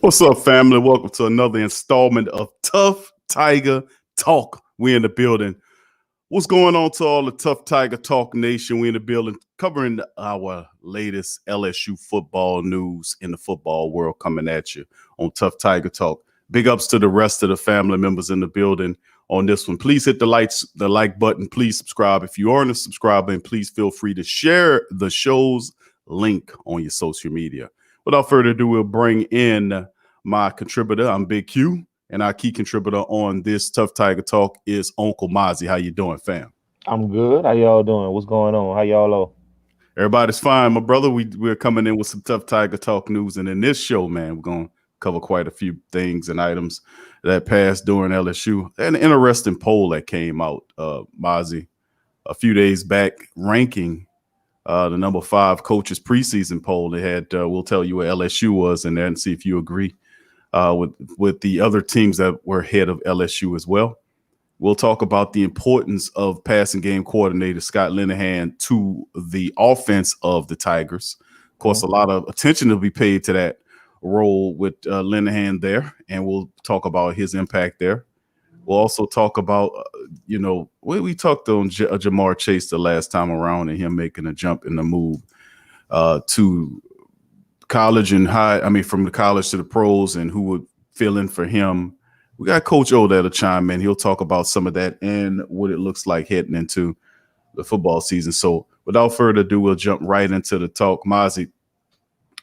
What's up, family? Welcome to another installment of Tough Tiger Talk. We in the building. What's going on to all the Tough Tiger Talk Nation? We in the building covering our latest LSU football news in the football world coming at you on Tough Tiger Talk. Big ups to the rest of the family members in the building on this one. Please hit the like button. Please subscribe if you aren't a subscriber, and please feel free to share the show's link on your social media. Without further ado, we'll bring in my contributor. I'm Big Q, and our key contributor on this Tough Tiger Talk is Uncle Mozzi. How you doing, fam? I'm good. How y'all doing? What's going on? How y'all are? Everybody's fine, my brother. We're coming in with some Tough Tiger Talk news, and in this show, man, we're going to cover quite a few things and items that passed during LSU. An interesting poll that came out, Mozzi, a few days back, ranking the number 5 coaches preseason poll. They had, we'll tell you where LSU was in there and see if you agree with the other teams that were ahead of LSU as well. We'll talk about the importance of passing game coordinator Scott Linehan to the offense of the Tigers. Of course, a lot of attention will be paid to that role with Leonard there, and we'll talk about his impact there. We'll also talk about, we talked on Jamar Chase the last time around and him making a jump in the move to college and from the college to the pros and who would fill in for him. We got Coach O that'll chime in. He'll talk about some of that and what it looks like heading into the football season. So without further ado, we'll jump right into the talk. Mozzi,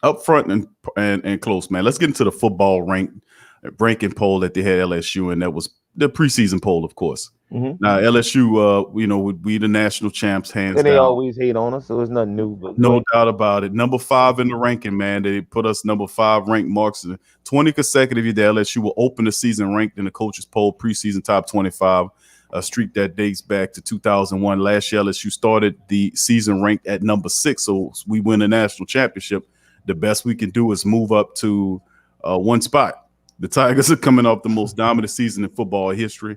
up front and close, man. Let's get into the football ranking poll that they had LSU, and that was the preseason poll, of course. Mm-hmm. Now LSU, would be the national champs, hands down. And they always hate on us, so it's nothing new. But no doubt about it. Number 5 in the ranking, man. They put us number 5 ranked marks. 20 consecutive years that LSU will open the season ranked in the coaches poll, preseason top 25. A streak that dates back to 2001. Last year, LSU started the season ranked at number 6, so we win a national championship. The best we can do is move up to one spot. The Tigers are coming off the most dominant season in football history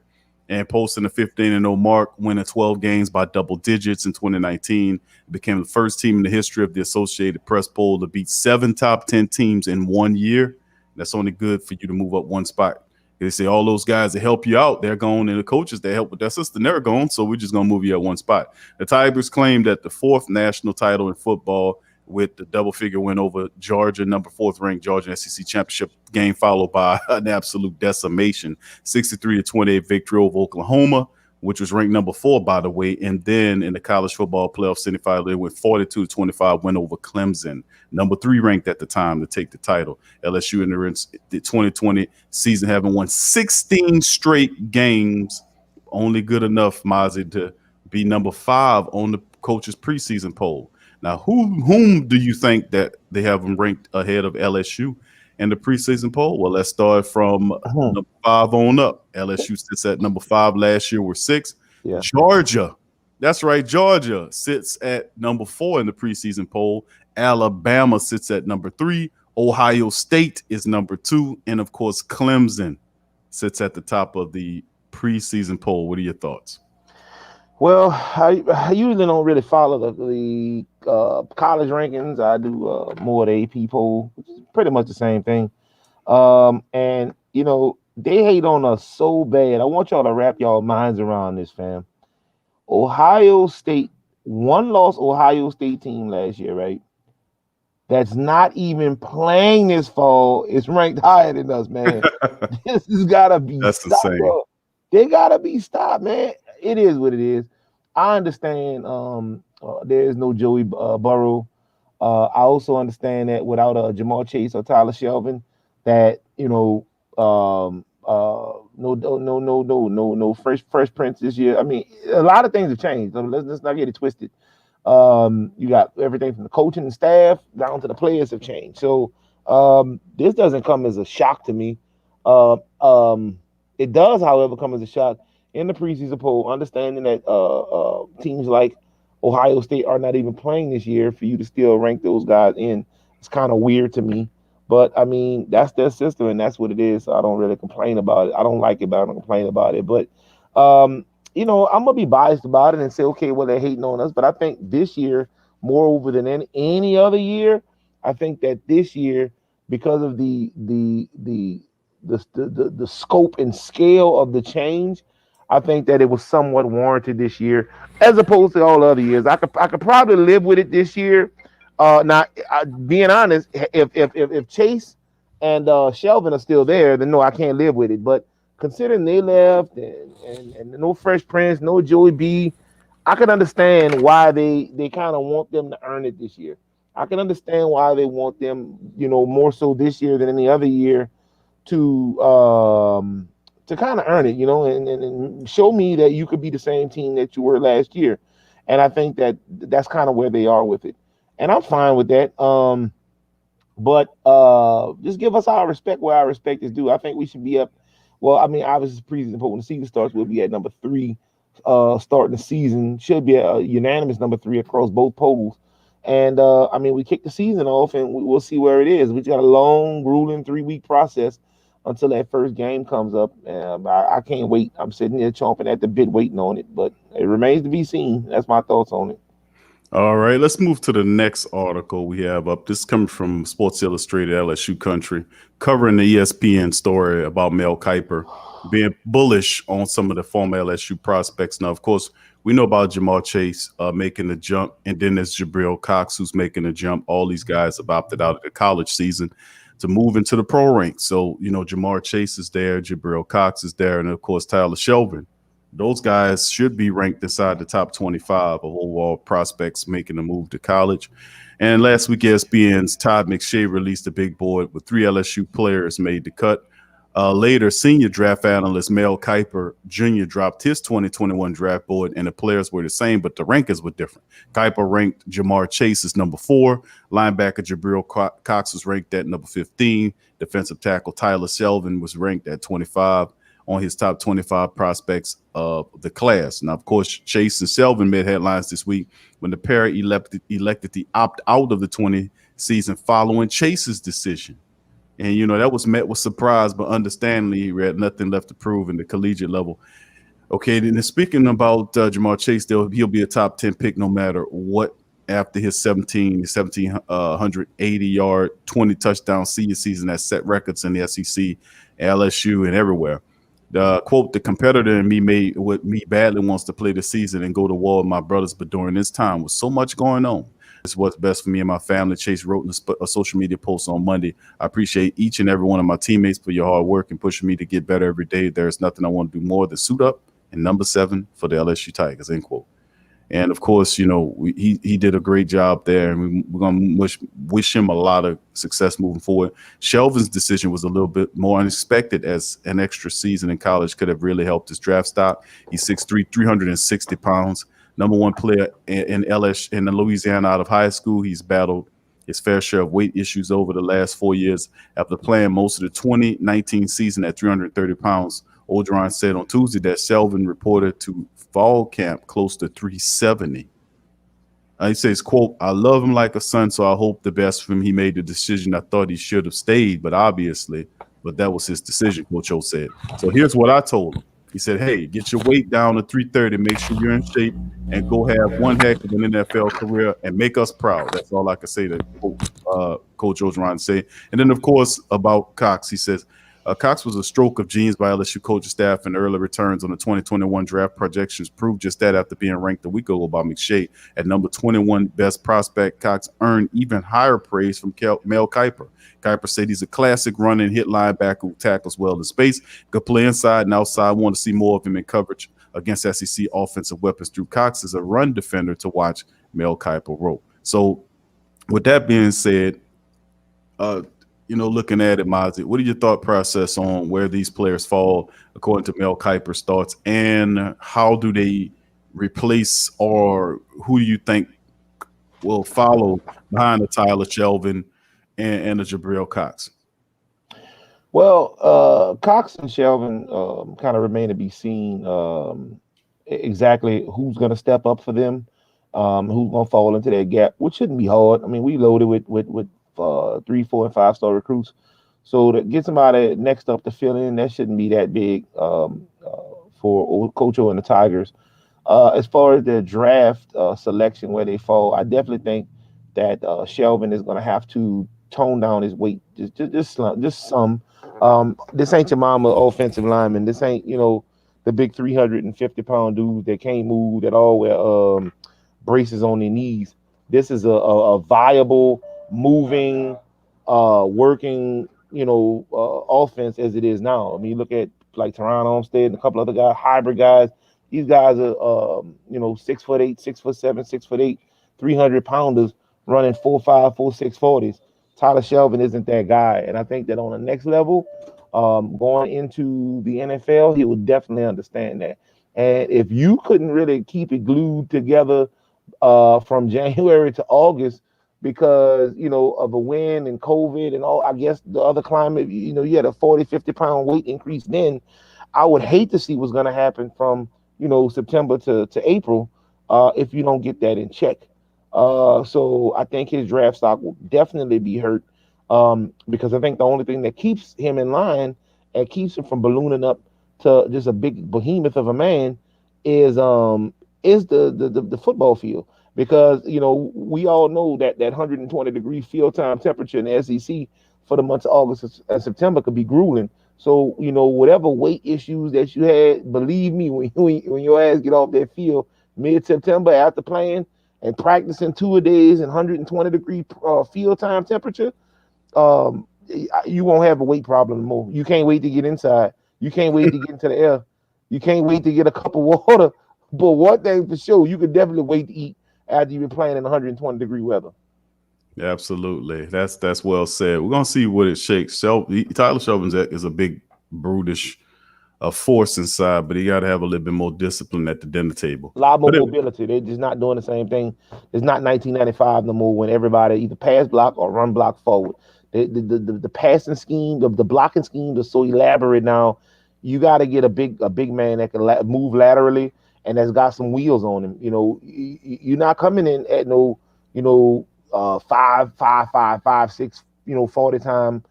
and posting a 15-0 mark, winning 12 games by double digits in 2019. It became the first team in the history of the Associated Press poll to beat 7 top 10 teams in 1 year. That's only good for you to move up one spot. They say all those guys that help you out, they're gone, and the coaches that help with that system, they're gone, so we're just going to move you at one spot. The Tigers claim that the 4th national title in football with the double-figure win over Georgia, number 4th ranked Georgia SEC championship game, followed by an absolute decimation, 63-28 victory over Oklahoma, which was ranked number 4, by the way. And then in the college football playoff semifinal, they went 42-25 win over Clemson, number 3 ranked at the time, to take the title. LSU in the 2020 season having won 16 straight games, only good enough, Mozzi, to be number 5 on the coaches preseason poll. Now, whom do you think that they have them ranked ahead of LSU in the preseason poll? Well, let's start from number 5 on up. LSU sits at number 5. Last year were 6. Yeah. Georgia, that's right, Georgia sits at number 4 in the preseason poll. Alabama sits at number 3. Ohio State is number 2. And, of course, Clemson sits at the top of the preseason poll. What are your thoughts? Well, I usually don't really follow the college rankings. I do more of the AP poll, which is pretty much the same thing. And, they hate on us so bad. I want y'all to wrap y'all minds around this, fam. Ohio State, one-loss Ohio State team last year, right? That's not even playing this fall. It's ranked higher than us, man. This has got to be stopped. That's insane. Bro. They got to be stopped, man. It is what it is. I understand there is no Joey Burrow. I also understand that without Jamar Chase or Tyler Shelvin, that no Fresh Prince this year. I mean, a lot of things have changed. Let's not get it twisted. You got everything from the coaching and staff down to the players have changed. So this doesn't come as a shock to me. It does, however, come as a shock in the preseason poll, understanding that teams like Ohio State are not even playing this year. For you to still rank those guys in, it's kind of weird to me. But, I mean, that's their system, and that's what it is. So I don't really complain about it. I don't like it, but I don't complain about it. But, I'm going to be biased about it and say, okay, well, they're hating on us. But I think this year, moreover than any other year, I think that this year because of the scope and scale of the change. I think that it was somewhat warranted this year, as opposed to all other years. I could probably live with it this year. Now, being honest, if Chase and Shelvin are still there, then no, I can't live with it. But considering they left and no Fresh Prince, no Joey B, I can understand why they kind of want them to earn it this year. I can understand why they want them, more so this year than any other year to kind of earn it, and show me that you could be the same team that you were last year. And I think that that's kind of where they are with it. And I'm fine with that. But just give us our respect where our respect is due. I think we should be up. Well, I mean, obviously, preseason, but when the season starts, we'll be at number 3. Starting the season should be a unanimous number 3 across both polls. And I mean, we kick the season off, and we'll see where it is. We got a long, grueling 3-week process until that first game comes up. I can't wait. I'm sitting here chomping at the bit, waiting on it. But it remains to be seen. That's my thoughts on it. All right, let's move to the next article we have up. This is coming from Sports Illustrated LSU Country, covering the ESPN story about Mel Kiper being bullish on some of the former LSU prospects. Now, of course, we know about Jamar Chase making the jump, and then there's Jabril Cox who's making the jump. All these guys have opted out of the college season to move into the pro ranks. So, Jamar Chase is there, Jabril Cox is there, and of course, Tyler Shelvin. Those guys should be ranked inside the top 25 of overall prospects making a move to college. And last week, ESPN's Todd McShay released a big board with 3 LSU players made the cut. Later, senior draft analyst Mel Kiper Jr. dropped his 2021 draft board, and the players were the same, but the rankings were different. Kiper ranked Jamar Chase as number 4. Linebacker Jabril Cox was ranked at number 15. Defensive tackle Tyler Shelvin was ranked at 25 on his top 25 prospects of the class. Now, of course, Chase and Shelvin made headlines this week when the pair elected to opt out of the 20 season following Chase's decision. And, that was met with surprise, but understandably, he had nothing left to prove in the collegiate level. Okay, then speaking about Jamar Chase, he'll be a top 10 pick no matter what after his 1,780-yard, 20 touchdown senior season that set records in the SEC, LSU, and everywhere. Quote, the competitor in me badly wants to play the season and go to war with my brothers, but during this time with so much going on, it's what's best for me and my family. Chase wrote in a social media post on Monday. I appreciate each and every one of my teammates for your hard work and pushing me to get better every day. There's nothing I want to do more than suit up and number 7 for the LSU Tigers, end quote. And of course, he did a great job there, and we're going to wish him a lot of success moving forward. Shelvin's decision was a little bit more unexpected, as an extra season in college could have really helped his draft stock. He's 6'3", 360 pounds, number 1 player in Louisiana out of high school. He's battled his fair share of weight issues over the last 4 years. After playing most of the 2019 season at 330 pounds, Orgeron said on Tuesday that Shelvin reported to fall camp close to 370. He says, quote, I love him like a son, so I hope the best for him. He made the decision I thought he should have stayed, but that was his decision, Coach O said. So here's what I told him. He said, hey, get your weight down to 330, make sure you're in shape, and go have one heck of an NFL career and make us proud. That's all I can say to Coach Orgeron say. And then, of course, about Cox, he says, Cox was a stroke of genius by LSU coaching staff, and early returns on the 2021 draft projections proved just that. After being ranked a week ago by McShay at number 21 best prospect, Cox earned even higher praise from Mel Kiper. Kiper said he's a classic run and hit linebacker who tackles well in space, could play inside and outside. Want to see more of him in coverage against SEC offensive weapons. Drew Cox is a run defender to watch, Mel Kiper wrote. So with that being said, looking at it, Mozzie, what are your thought process on where these players fall according to Mel Kiper's thoughts, and how do they replace, or who do you think will follow behind the Tyler Shelvin and the Jabril Cox? Well, Cox and Shelvin kind of remain to be seen exactly who's going to step up for them, who's going to fall into that gap, which shouldn't be hard. I mean, we loaded with 3, 4, and 5-star recruits. So to get somebody next up to fill in, that shouldn't be that big for Coach O and the Tigers. As far as the draft selection, where they fall, I definitely think that Shelvin is going to have to tone down his weight, just some. This ain't your mama offensive lineman. This ain't the big 350-pound dude that can't move, that all wear braces on their knees. This is a viable, moving, working, offense as it is now. I mean, you look at like Teron Armstead and a couple other guys, hybrid guys. These guys are, 6'8", 6'7", 6'8", 300-pounders running 4.5, 4.6 40s. Tyler Shelvin isn't that guy, and I think that on the next level, going into the NFL, he would definitely understand that. And if you couldn't really keep it glued together from January to August because of a win and COVID and all, I guess the other climate, you had a 40, 50-pound weight increase, then I would hate to see what's going to happen from September to April if you don't get that in check. So I think his draft stock will definitely be hurt because I think the only thing that keeps him in line and keeps him from ballooning up to just a big behemoth of a man is the football field, because we all know that 120-degree field time temperature in the SEC for the months of August and September could be grueling. So whatever weight issues that you had, believe me, when your ass get off that field mid-September after playing and practicing 2 days and 120-degree field time temperature, you won't have a weight problem anymore. You can't wait to get inside. You can't wait to get into the air. You can't wait to get a cup of water. But one thing for sure, you can definitely wait to eat after you've been playing in 120-degree weather. Absolutely. That's well said. We're going to see what it shakes. Tyler Shelvin is a big, brutish force inside, but he got to have a little bit more discipline at the dinner table. A lot more mobility. They're just not doing the same thing. It's not 1995 no more when everybody either pass block or run block forward. The passing scheme, the blocking schemes are so elaborate now. You got to get a big man that can move laterally and that's got some wheels on him. You're not coming in at no 5, 6, 40 time.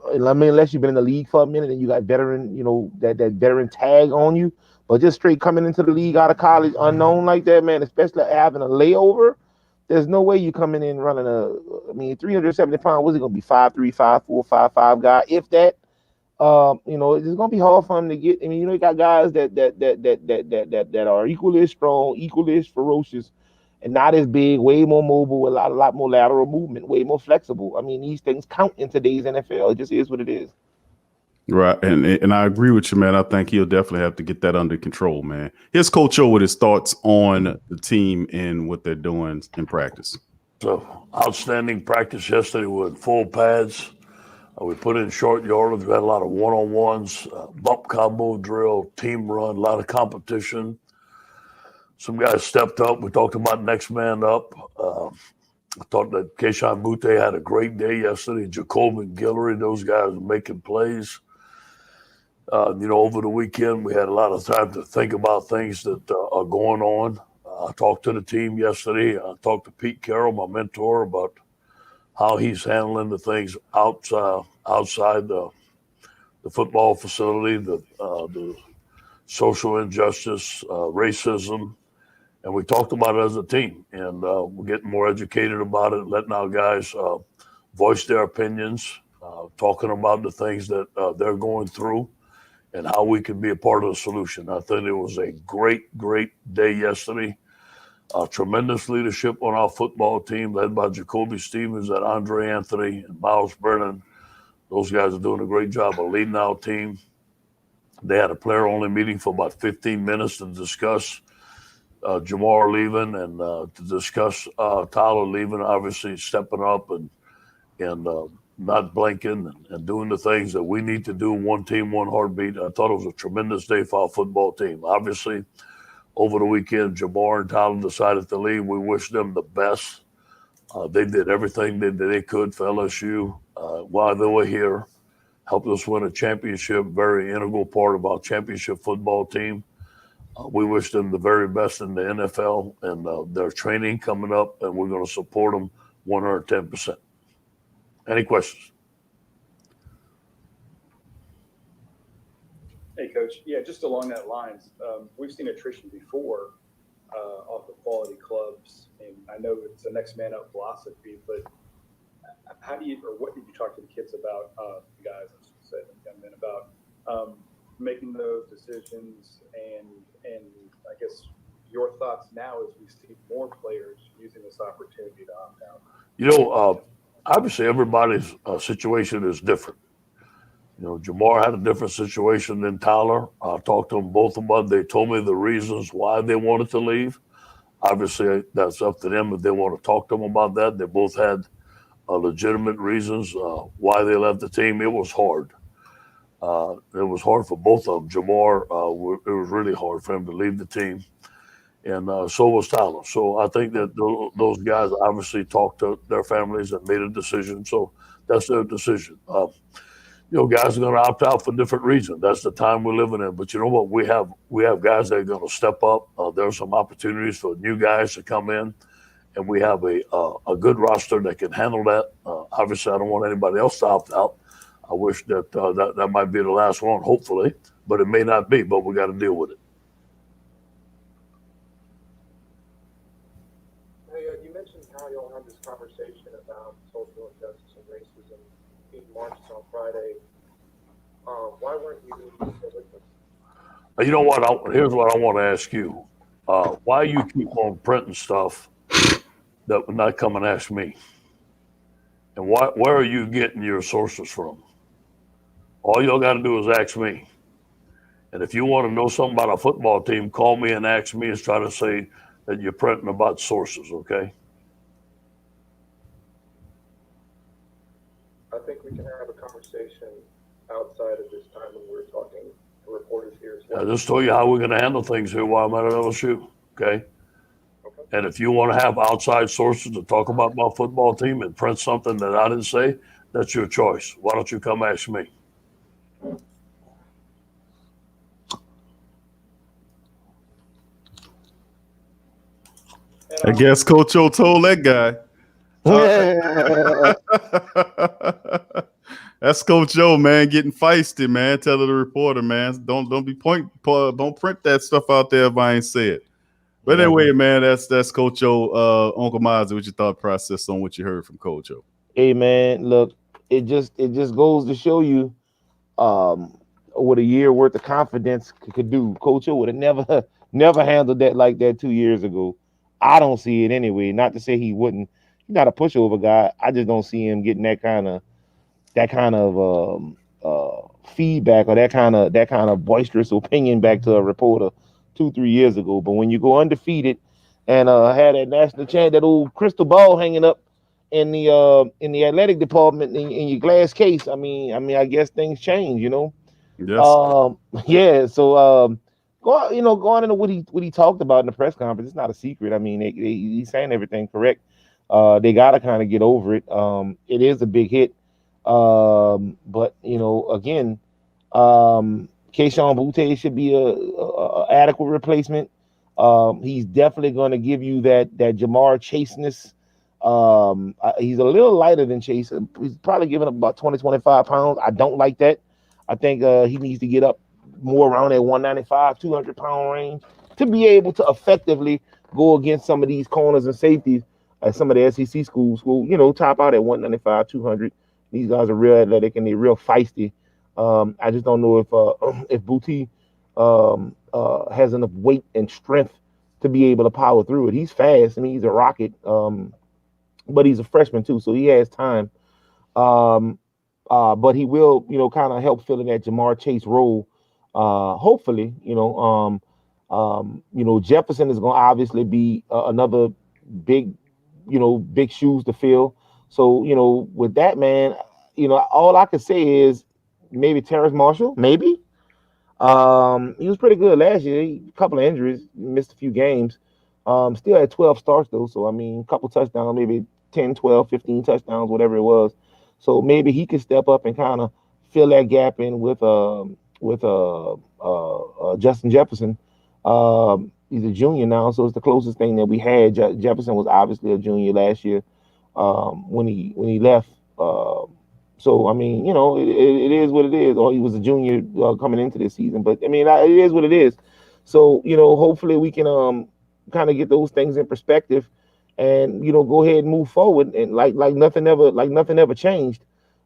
I mean, unless you've been in the league for a minute and you got veteran, that veteran tag on you. But just straight coming into the league out of college unknown like that, man, especially having a layover, there's no way you coming in running 370 pounds. What's it gonna be? 5'3", 5'4", 5'5" guy, if that. It's gonna be hard for him to get. I mean, you got guys that are equally as strong, equally as ferocious, and not as big, way more mobile, a lot more lateral movement, way more flexible. I mean, these things count in today's NFL. It just is what it is. Right, and I agree with you, man. I think he'll definitely have to get that under control, man. Here's Coach O with his thoughts on the team and what they're doing in practice. So, outstanding practice yesterday with full pads. We put in short yardage. We had a lot of one-on-ones, bump combo drill, team run, a lot of competition. Some guys stepped up. We talked about next man up. I thought that Keishon Butte had a great day yesterday. Jacobin Guillory, those guys were making plays. Over the weekend, we had a lot of time to think about things that are going on. I talked to the team yesterday. I talked to Pete Carroll, my mentor, about how he's handling the things outside the football facility, the social injustice, racism. And we talked about it as a team, and we're getting more educated about it, letting our guys voice their opinions, talking about the things that they're going through and how we can be a part of the solution. I think it was a great, great day yesterday. Tremendous leadership on our football team, led by Jacoby Stevens and Andre Anthony and Miles Brennan. Those guys are doing a great job of leading our team. They had a player-only meeting for about 15 minutes to discuss Jamar leaving and to discuss Tyler leaving, obviously stepping up and not blinking and doing the things that we need to do, one team, one heartbeat. I thought it was a tremendous day for our football team. Obviously, over the weekend, Jamar and Tyler decided to leave. We wish them the best. They did everything that they could for LSU while they were here, helped us win a championship, very integral part of our championship football team. We wish them the very best in the NFL and their training coming up, and we're going to support them 110%. Any questions? Hey, Coach. Yeah, just along that lines, we've seen attrition before off the quality clubs, and I know it's a next man up philosophy, but how do you, or what did you talk to the kids about, guys, I should say, young men, about making those decisions, and I guess your thoughts now as we see more players using this opportunity to opt out? Obviously everybody's situation is different. Jamar had a different situation than Tyler. I talked to them both about. They told me the reasons why they wanted to leave. Obviously, that's up to them if they want to talk to them about that. They both had legitimate reasons why they left the team. It was hard. It was hard for both of them. Jamar, it was really hard for him to leave the team, and so was Tyler. So I think that those guys obviously talked to their families and made a decision. So that's their decision. Guys are going to opt out for different reasons. That's the time we're living in. But you know what? We have guys that are going to step up. There are some opportunities for new guys to come in, and we have a good roster that can handle that. Obviously, I don't want anybody else to opt out. I wish that that might be the last one, hopefully, but it may not be. But we got to deal with it. Hey, you mentioned how y'all had this conversation about social injustice and racism being marched on Friday. Why weren't you with us? You know what? Here's what I want to ask you. Why you keep on printing stuff that would not come and ask me? And where are you getting your sources from? All y'all got to do is ask me. And if you want to know something about a football team, call me and ask me and try to say that you're printing about sources, okay? I think we can have a conversation outside of this time when we're talking to reporters here as well. I just told you how we're going to handle things here while I'm at LSU, okay? And if you want to have outside sources to talk about my football team and print something that I didn't say, that's your choice. Why don't you come ask me? I guess Coach O told that guy. That's Coach O, man, getting feisty, man. Tell the reporter, man, don't print that stuff out there if I ain't say it. But anyway, man, that's Coach O. Uncle Mozzi, what's your thought process on what you heard from Coach O? Hey, man, look, it just goes to show you what a year worth of confidence could do. Coach O would have never handled that like that 2 years ago. I don't see it anyway. Not to say he wouldn't. He's not a pushover guy. I just don't see him getting that kind of feedback or that kind of boisterous opinion back to a reporter 2-3 years ago. But when you go undefeated and had that national chant, that old crystal ball hanging up in the athletic department in your glass case, I mean, I guess things change, you know. Yes. Yeah. So going into what he talked about in the press conference, it's not a secret. I mean, he's saying everything correct. They got to kind of get over it. It is a big hit. But again, Keyshawn Butte should be a adequate replacement. He's definitely going to give you that Jamar Chaseness. He's a little lighter than Chase. He's probably giving up about 20-25 pounds. I don't like that. I think he needs to get up more around that 195, 200-pound range to be able to effectively go against some of these corners and safeties at some of the SEC schools who, top out at 195, 200. These guys are real athletic and they're real feisty. I just don't know if Butte has enough weight and strength to be able to power through it. He's fast. I mean, he's a rocket, but he's a freshman too, so he has time. But he will, kind of help fill in that Jamar Chase role. Hopefully, Jefferson is going to obviously be another big shoes to fill. So, with that, man, all I could say is maybe Terrace Marshall, maybe. He was pretty good last year. A couple of injuries, missed a few games. Still had 12 starts though. So, I mean, a couple touchdowns, maybe 10, 12, 15 touchdowns, whatever it was. So maybe he could step up and kind of fill that gap in with Justin Jefferson. He's a junior now, so it's the closest thing that we had. Jefferson was obviously a junior last year when he left. So I mean, it is what it is. Or he was a junior coming into this season, but I mean, it is what it is. So hopefully we can kind of get those things in perspective and go ahead and move forward, and like nothing ever changed.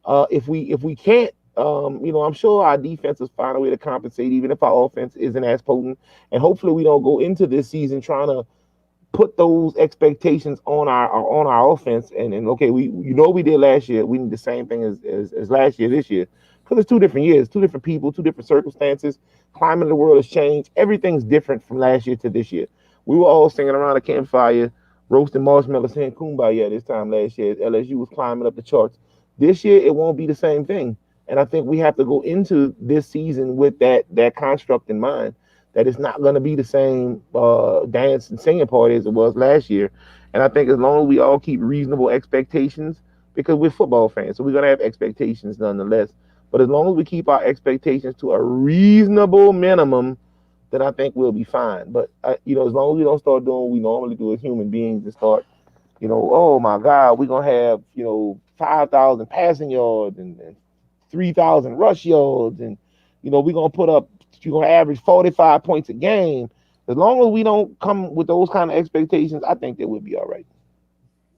If we can't, I'm sure our defense will find a way to compensate, even if our offense isn't as potent. And hopefully we don't go into this season trying to put those expectations on our offense. And okay, we did last year. We need the same thing as last year this year, because it's 2 different years, 2 different people, 2 different circumstances. Climate of the world has changed. Everything's different from last year to this year. We were all singing around a campfire, roasting marshmallows, saying kumbaya this time last year. LSU was climbing up the charts. This year it won't be the same thing. And I think we have to go into this season with that construct in mind, that it's not going to be the same dance and singing party as it was last year. And I think as long as we all keep reasonable expectations, because we're football fans, so we're going to have expectations nonetheless. But as long as we keep our expectations to a reasonable minimum, then I think we'll be fine. But as long as we don't start doing what we normally do as human beings and start, oh my God, we're gonna have 5,000 passing yards and 3,000 rush yards, and we're gonna put up, you're gonna average 45 points a game. As long as we don't come with those kind of expectations, I think that we'll be all right.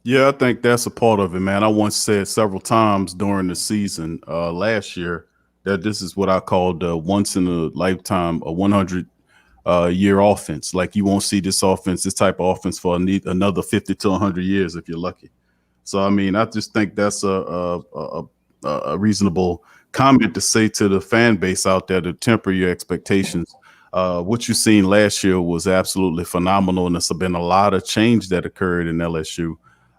Yeah, I think that's a part of it, man. I once said several times during the season last year that this is what I called once in a lifetime, a 100 year offense. Like, you won't see this type of offense for another 50 to 100 years if you're lucky. So, I mean, I just think that's a reasonable comment to say to the fan base out there to temper your expectations. What you seen last year was absolutely phenomenal, and there's been a lot of change that occurred in LSU,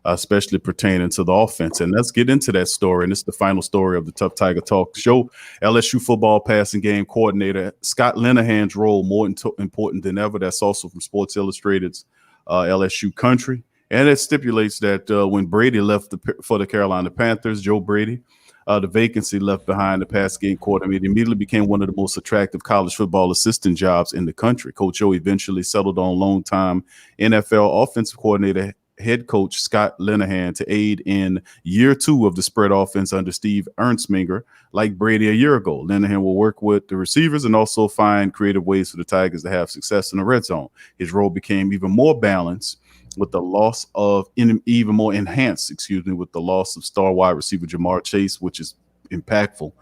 especially pertaining to the offense. And let's get into that story. And it's the final story of the Tough Tiger Talk show. LSU football passing game coordinator Scott Linehan's role more important than ever. That's also from Sports Illustrated's LSU Country. And it stipulates that when Brady left for the Carolina Panthers, Joe Brady, the vacancy left behind the pass game coordinator immediately became one of the most attractive college football assistant jobs in the country. Coach O eventually settled on longtime NFL offensive coordinator head coach Scott Linehan to aid in year 2 of the spread offense under Steve Ernstminger. Like Brady a year ago, Linehan will work with the receivers and also find creative ways for the Tigers to have success in the red zone. His role became even more balanced with the loss of even more enhanced, with the loss of star wide receiver Jamar Chase, which is impactful.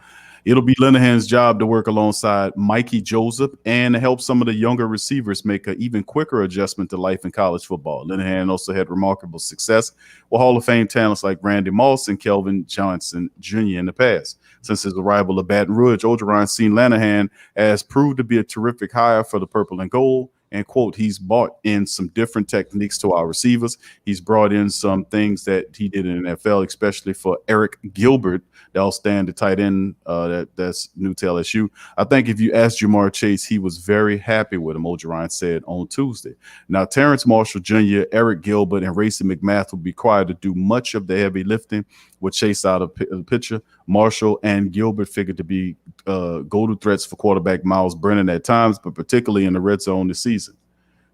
It'll be Linehan's job to work alongside Mikey Joseph and help some of the younger receivers make an even quicker adjustment to life in college football. Linehan also had remarkable success with Hall of Fame talents like Randy Moss and Kelvin Johnson Jr. in the past. Since his arrival at Baton Rouge, Orgeron's seen Linehan as proved to be a terrific hire for the Purple and Gold. And, quote, he's brought in some different techniques to our receivers. He's brought in some things that he did in the NFL, especially for Eric Gilbert, the outstanding tight end that's new to LSU. I think if you asked Jamar Chase, he was very happy with him, Orgeron said on Tuesday. Now, Terrence Marshall Jr., Eric Gilbert, and Racey McMath will be required to do much of the heavy lifting with Chase out of the picture. Marshall and Gilbert figured to be go-to threats for quarterback Miles Brennan at times, but particularly in the red zone this season.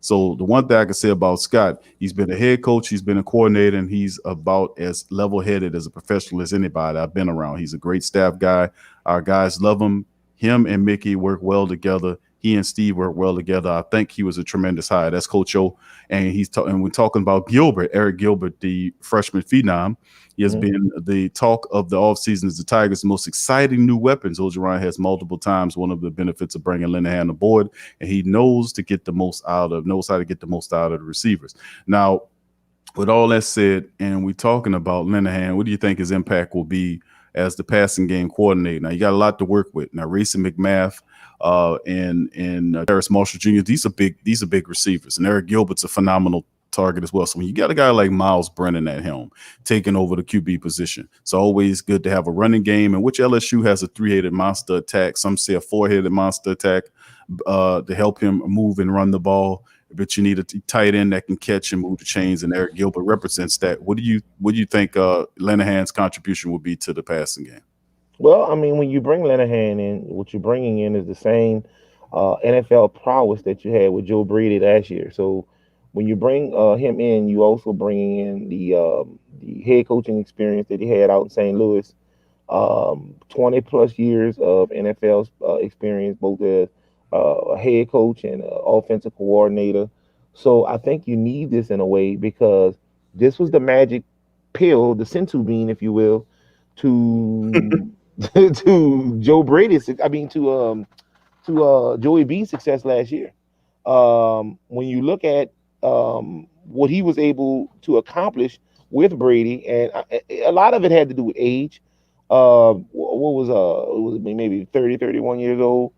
So the one thing I can say about Scott, he's been a head coach, he's been a coordinator, and he's about as level-headed as a professional as anybody I've been around. He's a great staff guy. Our guys love him. Him and Mickey work well together. He and Steve work well together. I think he was a tremendous hire. That's Coach O. And we're talking about Gilbert, Eric Gilbert, the freshman phenom. He has been the talk of the offseason as the Tigers' most exciting new weapons. Orgeron has multiple times one of the benefits of bringing Linehan aboard, and he knows how to get the most out of the receivers. Now, with all that said, and we're talking about Linehan, what do you think his impact will be as the passing game coordinator? Now, you got a lot to work with. Now, Racey McMath and Terrence Marshall Jr., these are big receivers, and Eric Gilbert's a phenomenal target as well. So when you got a guy like Miles Brennan at helm taking over the QB position, it's always good to have a running game, in which LSU has a 3-headed monster attack. Some say a 4-headed monster attack to help him move and run the ball. But you need a tight end that can catch and move the chains, and Eric Gilbert represents that. What do you think Linehan's contribution will be to the passing game? Well, I mean, when you bring Linehan in, what you're bringing in is the same NFL prowess that you had with Joe Brady last year. So when you bring him in, you also bringing in the head coaching experience that he had out in St. Louis, 20 plus years of NFL experience, both as a head coach and offensive coordinator. So I think you need this in a way, because This was the magic pill, the sensu bean, if you will, to to Joe Brady's. I mean, to Joey B's success last year. When you look at what he was able to accomplish with Brady, and a lot of it had to do with age. What was it was maybe 30, 31 years old.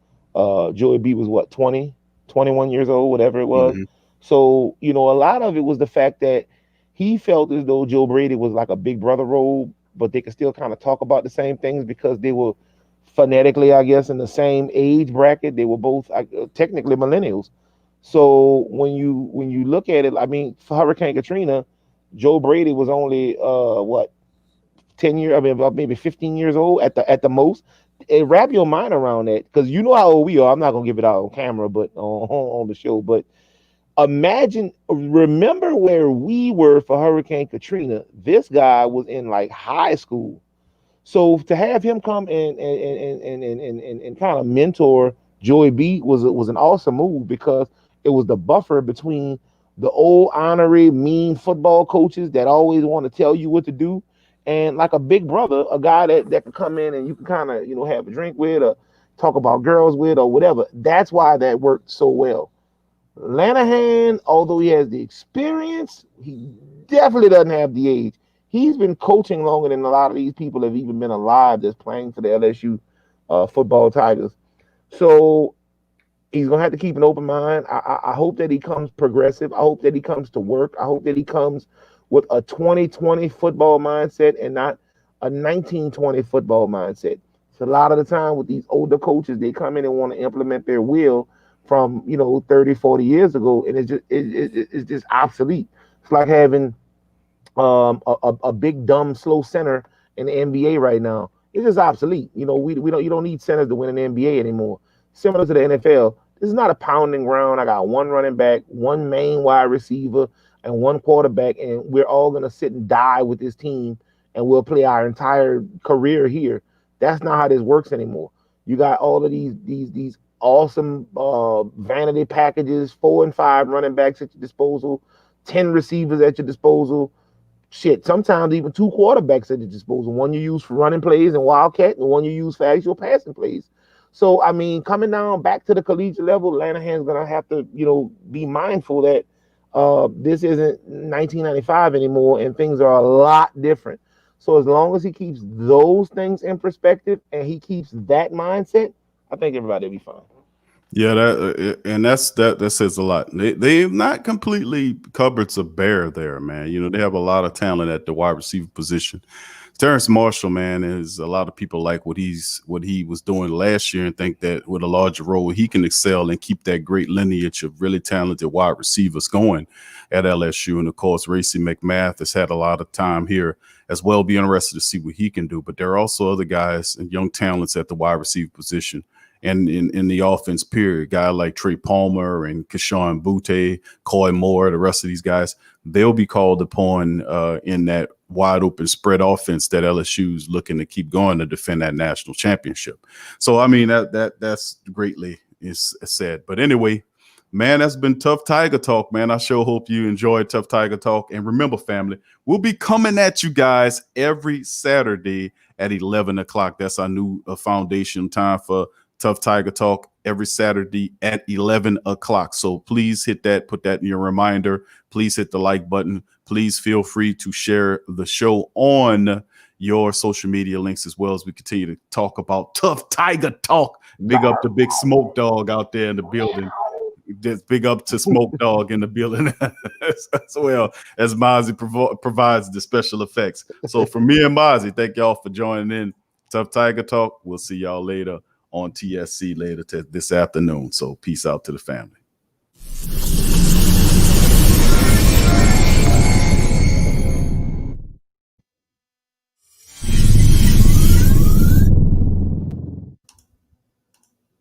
Joey B was what, 20, 21 years old, whatever it was. Mm-hmm. So, you know, a lot of it was the fact that he felt as though Joe Brady was like a big brother role, but they could still kind of talk about the same things because they were phonetically, I guess, in the same age bracket. They were both technically millennials. So when you look at it, I mean, for Hurricane Katrina, Joe Brady was only what, 10 years, I mean, about maybe 15 years old at the most. Wrap your mind around that, because you know how old we are. I'm not gonna give it out on camera, but on the show. But remember where we were for Hurricane Katrina. This guy was in like high school. So to have him come and kind of mentor Joey B was an awesome move, because it was the buffer between the old honorary mean football coaches that always want to tell you what to do, and like a big brother, a guy that could come in and you can kind of, you know, have a drink with, or talk about girls with, or whatever. That's why that worked so well. Linehan, although he has the experience, he definitely doesn't have the age. He's been coaching longer than a lot of these people have even been alive that's playing for the LSU football Tigers. So he's gonna have to keep an open mind. I hope that he comes progressive. I hope that he comes to work. I hope that he comes with a 2020 football mindset and not a 1920 football mindset. So a lot of the time with these older coaches, they come in and want to implement their will from, you know, 30, 40 years ago, and it's just obsolete. It's like having a big dumb slow center in the NBA right now. It's just obsolete. You know, we don't, you don't need centers to win an NBA anymore. Similar to the NFL, this is not a pounding ground. I got one running back, one main wide receiver, and one quarterback, and we're all gonna sit and die with this team, and we'll play our entire career here. That's not how this works anymore. You got all of these awesome vanity packages, 4 and 5 running backs at your disposal, 10 receivers at your disposal. Shit, sometimes even 2 quarterbacks at your disposal. One you use for running plays and wildcat, and one you use for actual passing plays. So, I mean, coming down back to the collegiate level, Linehan's going to have to, you know, be mindful that this isn't 1995 anymore, and things are a lot different. So as long as he keeps those things in perspective and he keeps that mindset, I think everybody will be fine. Yeah, that says a lot. They're not completely cupboards are bare there, man. You know, they have a lot of talent at the wide receiver position. Terrence Marshall, man, is a lot of people like what he was doing last year and think that with a larger role he can excel and keep that great lineage of really talented wide receivers going at LSU. And of course, Racey McMath has had a lot of time here as well. Be interested to see what he can do. But there are also other guys and young talents at the wide receiver position. And in the offense period, guy like Trey Palmer and Keyshawn Butte, Coy Moore, the rest of these guys, they'll be called upon in that wide open spread offense that LSU's looking to keep going to defend that national championship. So, I mean, that's greatly is said. But anyway, man, that's been Tough Tiger Talk, man. I sure hope you enjoyed Tough Tiger Talk. And remember, family, we'll be coming at you guys every Saturday at 11 o'clock. That's our new foundation time for Tough Tiger Talk, every Saturday at 11 o'clock. So please hit that, put that in your reminder. Please hit the like button. Please feel free to share the show on your social media links as well as we continue to talk about Tough Tiger Talk. Big up to Big Smoke Dog out there in the building. Just big up to Smoke Dog in the building as well as Mozzi provides the special effects. So for me and Mozzi, thank y'all for joining in Tough Tiger Talk. We'll see y'all later on TSC later this afternoon. So peace out to the family.